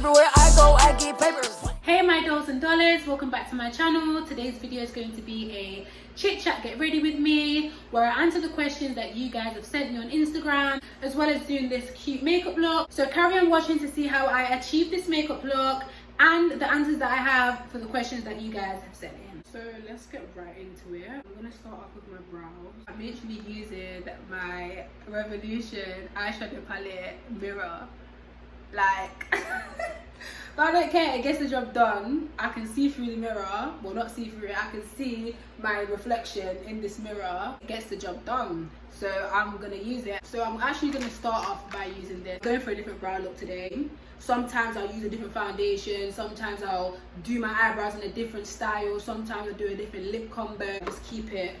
Everywhere I go, I get papers. Hey my dolls and dollars, welcome back to my channel. Today's video is going to be a chit chat get ready with me, where I answer the questions that you guys have sent me on Instagram, as well as doing this cute makeup look. So carry on watching to see how I achieve this makeup look and the answers that I have for the questions that you guys have sent in. So let's get right into it. I'm gonna start off with my brows. I'm literally using my Revolution eyeshadow palette mirror. Like, if I don't care, it gets the job done. I can see through the mirror. Well, not see through it. I can see my reflection in this mirror. It gets the job done. So I'm gonna use it. So I'm actually gonna start off by using this. Going for a different brow look today. Sometimes I'll use a different foundation. Sometimes I'll do my eyebrows in a different style. Sometimes I'll do a different lip combo. Just keep it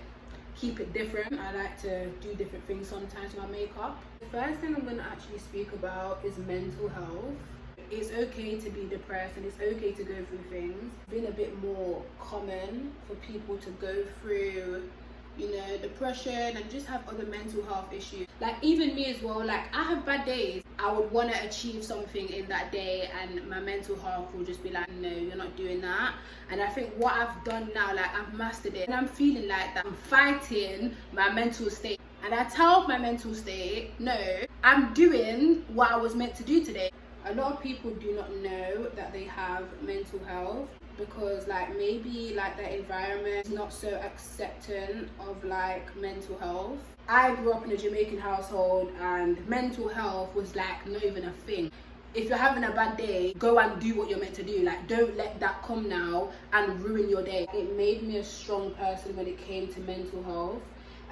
different. I like to do different things sometimes with my makeup. The first thing I'm gonna actually speak about is mental health. It's okay to be depressed and it's okay to go through things. It's been a bit more common for people to go through, you know, depression and just have other mental health issues. Like even me as well, like I have bad days. I would want to achieve something in that day and my mental health will just be like, no, you're not doing that. And I think what I've done now, like I've mastered it and I'm feeling like that I'm fighting my mental state. And I tell my mental state, no, I'm doing what I was meant to do today. A lot of people do not know that they have mental health because like maybe like their environment is not so accepting of like mental health. I grew up in a Jamaican household and mental health was like not even a thing. If you're having a bad day, go and do what you're meant to do. Like don't let that come now and ruin your day. It made me a strong person when it came to mental health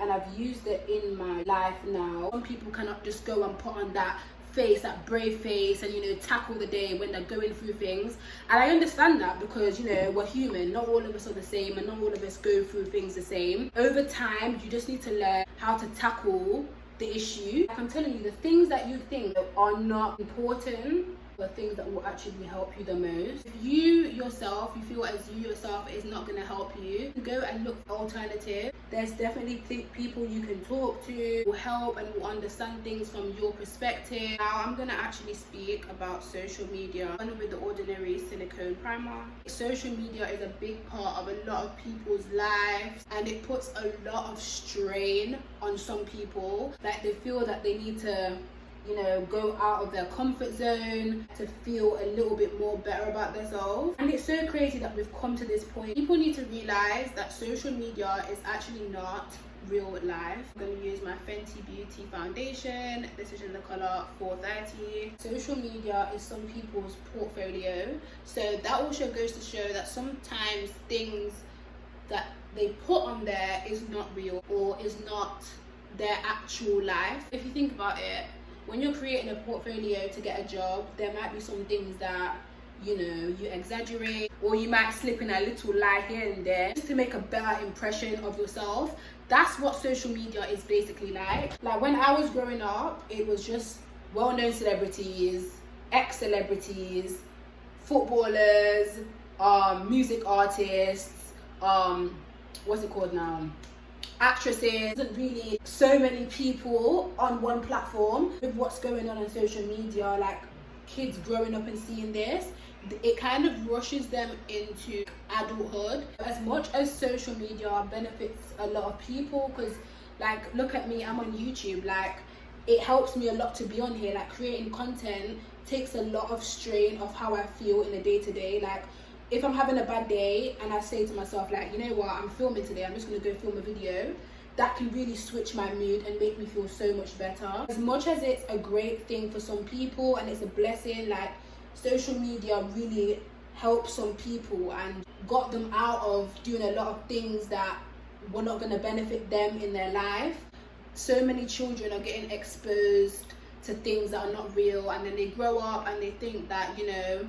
and I've used it in my life now. Some people cannot just go and put on that face, that brave face, and you know, tackle the day when they're going through things. And I understand that because you know, we're human, not all of us are the same and not all of us go through things the same. Over time, you just need to learn how to tackle the issue. Like I'm telling you, the things that you think are not important are things that will actually help you the most. If you yourself, you feel as you yourself is not going to help you, go and look for alternatives. There's definitely people you can talk to, will help and will understand things from your perspective. Now I'm going to actually speak about social media. One with the Ordinary Silicone Primer. Social media is a big part of a lot of people's lives and it puts a lot of strain on some people. Like they feel that they need to, you know, go out of their comfort zone to feel a little bit more better about themselves. And it's so crazy that we've come to this point. People need to realize that social media is actually not real life. I'm going to use my Fenty Beauty foundation. This is in the color 430. Social media is some people's portfolio. So that also goes to show that sometimes things that they put on there is not real or is not their actual life. If you think about it, when you're creating a portfolio to get a job, there might be some things that, you know, you exaggerate or you might slip in a little lie here and there just to make a better impression of yourself. That's what social media is basically like. Like when I was growing up, it was just well-known celebrities, ex-celebrities, footballers, music artists, what's it called now? Actresses. Isn't really so many people on one platform. With what's going on social media, like kids growing up and seeing this, it kind of rushes them into adulthood. As much as social media benefits a lot of people, because like look at me, I'm on YouTube, like it helps me a lot to be on here. Like creating content takes a lot of strain of how I feel in a day-to-day. Like if I'm having a bad day and I say to myself like, you know what, I'm filming today, I'm just gonna go film a video, that can really switch my mood and make me feel so much better. As much as it's a great thing for some people and it's a blessing, like social media really helped some people and got them out of doing a lot of things that were not gonna benefit them in their life. So many children are getting exposed to things that are not real and then they grow up and they think that, you know,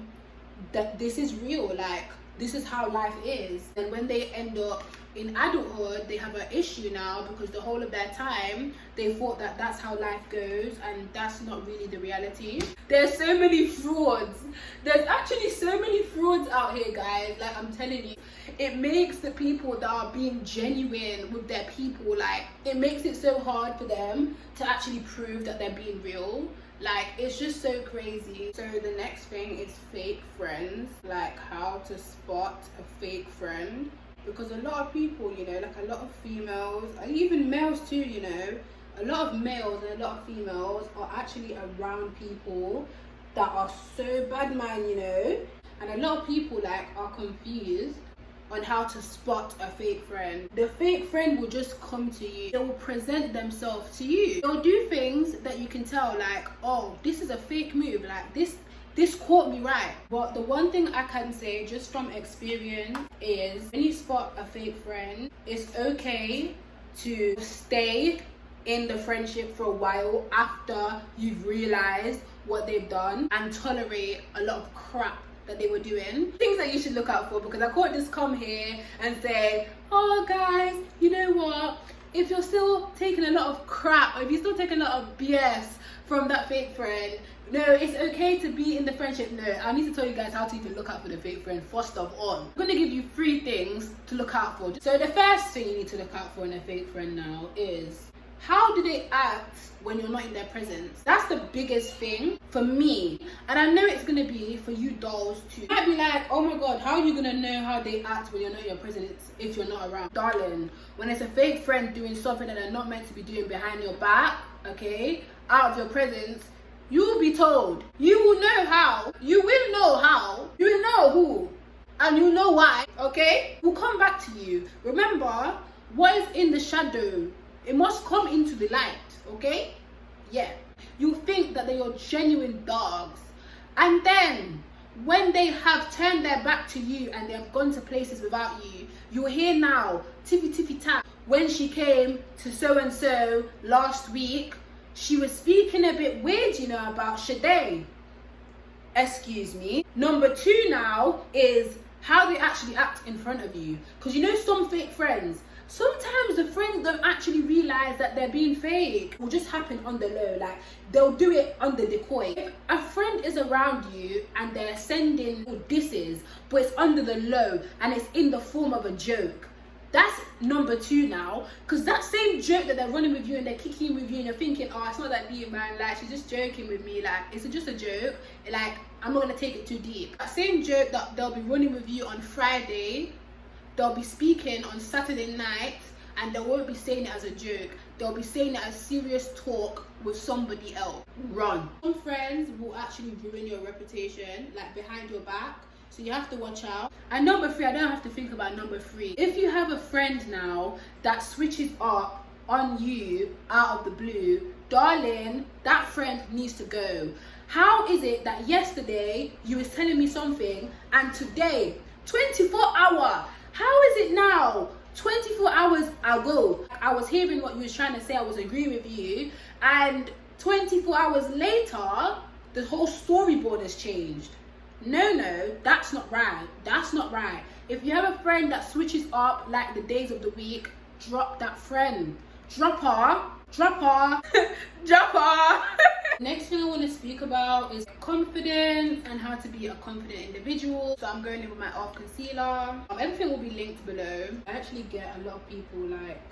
that this is real, like this is how life is. And when they end up in adulthood, they have an issue now because the whole of their time they thought that that's how life goes, and that's not really the reality. There's so many frauds. There's actually so many frauds out here, guys. Like I'm telling you, it makes the people that are being genuine with their people, like it makes it so hard for them to actually prove that they're being real. Like, it's just so crazy. So the next thing is fake friends, like how to spot a fake friend. Because a lot of people, you know, like a lot of females, and even males too, you know, a lot of males and a lot of females are actually around people that are so bad man, you know. And a lot of people like are confused on how to spot a fake friend. The fake friend will just come to you. They will present themselves to you. They'll do things that you can tell, like, oh, this is a fake move, like this caught me right. But the one thing I can say just from experience is when you spot a fake friend, it's okay to stay in the friendship for a while after you've realized what they've done and tolerate a lot of crap that they were doing. Things that you should look out for, because I can't just come here and say, oh guys, you know what, if you're still taking a lot of crap, or if you're still taking a lot of BS from that fake friend, no, it's okay to be in the friendship. No, I need to tell you guys how to even look out for the fake friend first of all. I'm gonna give you 3 things to look out for. So the first thing you need to look out for in a fake friend now is, how do they act when you're not in their presence? That's the biggest thing for me. And I know it's gonna be for you dolls too. You might be like, oh my god, how are you gonna know how they act when you're not in your presence if you're not around? Darling, when it's a fake friend doing something that they're not meant to be doing behind your back, okay, out of your presence, you will be told. You will know how. You will know how. You will know who. And you know why, okay? We'll come back to you. Remember, what is in the shadow, it must come into the light, okay? Yeah. You think that they are genuine dogs. And then, when they have turned their back to you and they have gone to places without you, you're here now, tippy tippy tap. When she came to so-and-so last week, she was speaking a bit weird, you know, about Shade. Excuse me. Number 2 now is how they actually act in front of you. Because you know some fake friends, sometimes the friends don't actually realize that they're being fake. It will just happen on the low, like they'll do it under decoy. If a friend is around you and they're sending disses, but it's under the low and it's in the form of a joke, that's number 2 now. Because that same joke that they're running with you and they're kicking with you and you're thinking, oh, it's not that deep, man, like she's just joking with me, like it's just a joke, like I'm not gonna take it too deep. That same joke that they'll be running with you on Friday, they'll be speaking on Saturday night, and they won't be saying it as a joke. They'll be saying it as serious talk with somebody else. Run. Some friends will actually ruin your reputation, like behind your back. So you have to watch out. And number 3, I don't have to think about number 3. If you have a friend now that switches up on you out of the blue, darling, that friend needs to go. How is it that yesterday you was telling me something and today, 24 hours, how is it now 24 hours ago I was hearing what you was trying to say, I was agreeing with you, and 24 hours later the whole storyboard has changed? No, that's not right. That's not right. If you have a friend that switches up like the days of the week, drop that friend. Drop her. Drop her. Drop her. Next thing I want to speak about is confidence and how to be a confident individual. So I'm going in with my off concealer. Everything will be linked below. I actually get a lot of people like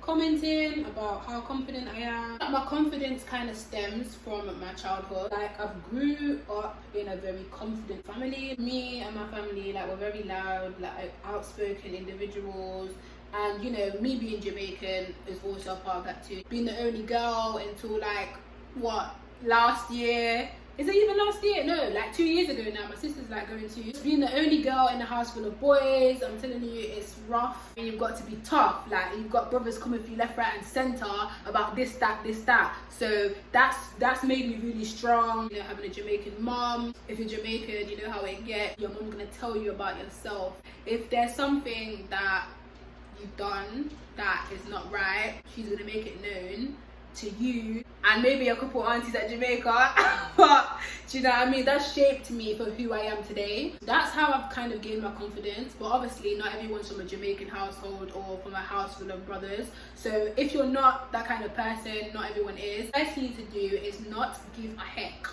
commenting about how confident I am. My confidence kind of stems from my childhood. Like, I grew up in a very confident family. Me and my family, like, we're very loud, like outspoken individuals. And you know, me being Jamaican is also a part of that too. Being the only girl until like, what, last year? Is it even last year? No, like 2 years ago now. My sister's like going to. Just being the only girl in a house full of boys, I'm telling you, it's rough. You've got to be tough. Like, you've got brothers coming for you left, right and centre about this, that. So that's made me really strong. You know, having a Jamaican mom. If you're Jamaican, you know how it gets. Your mom's gonna tell you about yourself. If there's something that you've done that is not right, she's gonna make it known to you and maybe a couple aunties at Jamaica. But do you know what I mean? That shaped me for who I am today. That's how I've kind of gained my confidence. But obviously not everyone's from a Jamaican household or from a house full of brothers. So if you're not that kind of person, not everyone is. The first thing you need to do is not give a heck.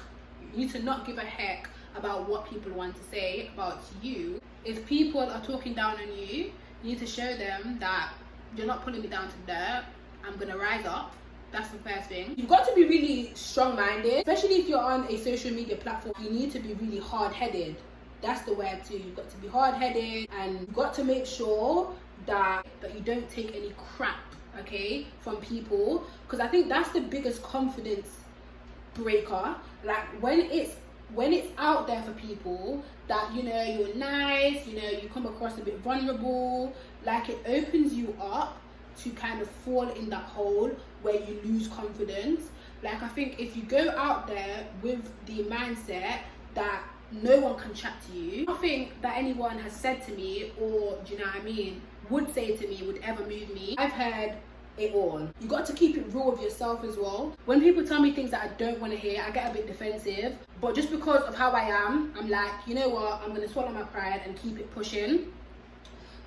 You need to not give a heck about what people want to say about you. If people are talking down on you, you need to show them that you're not pulling me down to dirt. I'm gonna rise up. That's the first thing. You've got to be really strong-minded, especially if you're on a social media platform. You need to be really hard-headed. That's the word too. You've got to be hard-headed, and you've got to make sure that you don't take any crap, okay, from people, because I think that's the biggest confidence breaker. Like when it's out there for people that, you know, you're nice, you know, you come across a bit vulnerable, like it opens you up to kind of fall in that hole where you lose confidence. Like I think if you go out there with the mindset that no one can chat to you, nothing that anyone has said to me, or do you know what I mean, would say to me would ever move me. I've heard it all. You got to keep it real with yourself as well. When people tell me things that I don't want to hear, I get a bit defensive, but just because of how I am, I'm like, you know what, I'm gonna swallow my pride and keep it pushing.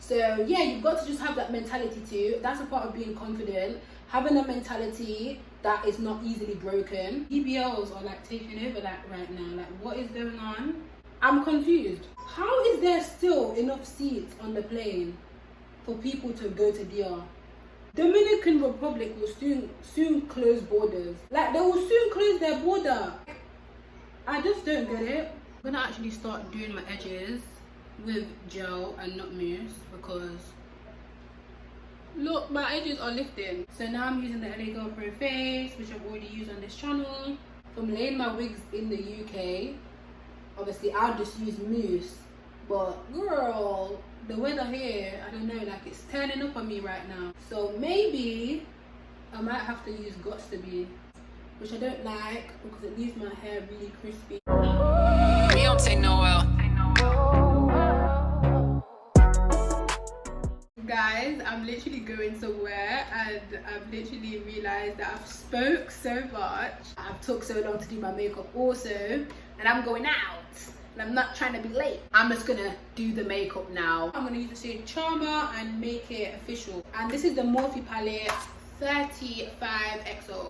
So yeah, you've got to just have that mentality too. That's a part of being confident, having a mentality that is not easily broken. BBLs are like taking over that right now. Like, what is going on? I'm confused. How is there still enough seats on the plane for people to go to DR? Dominican Republic will soon close borders. Like, they will soon close their border. I just don't get it. I'm gonna actually start doing my edges with gel and not mousse, because look, my edges are lifting. So now I'm using the LA Girl Pro Face, which I've already used on this channel. From laying my wigs in the UK, obviously I'll just use mousse, but girl, the weather here, I don't know, like it's turning up on me right now. So maybe I might have to use Gots to Be, which I don't like because it leaves my hair really crispy. We don't take no L. Guys, I'm literally going somewhere and I've literally realized that I've spoke so much. I've took so long to do my makeup also, and I'm going out. And I'm not trying to be late. I'm just gonna do the makeup now. I'm gonna use the shade Charmer and make it official. And this is the Morphe palette 35XO.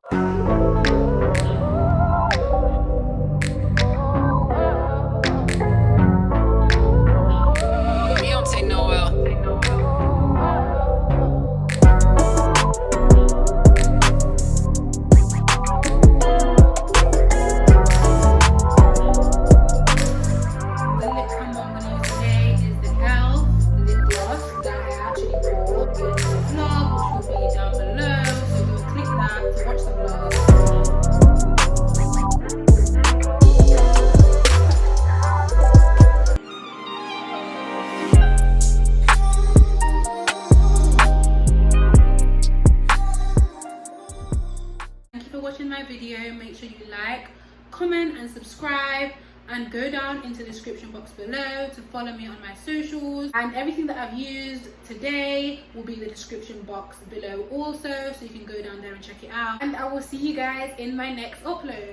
We don't take no L. Watching my video, make sure you like, comment and subscribe, and go down into the description box below to follow me on my socials, and everything that I've used today will be in the description box below also, so you can go down there and check it out. And I will see you guys in my next upload.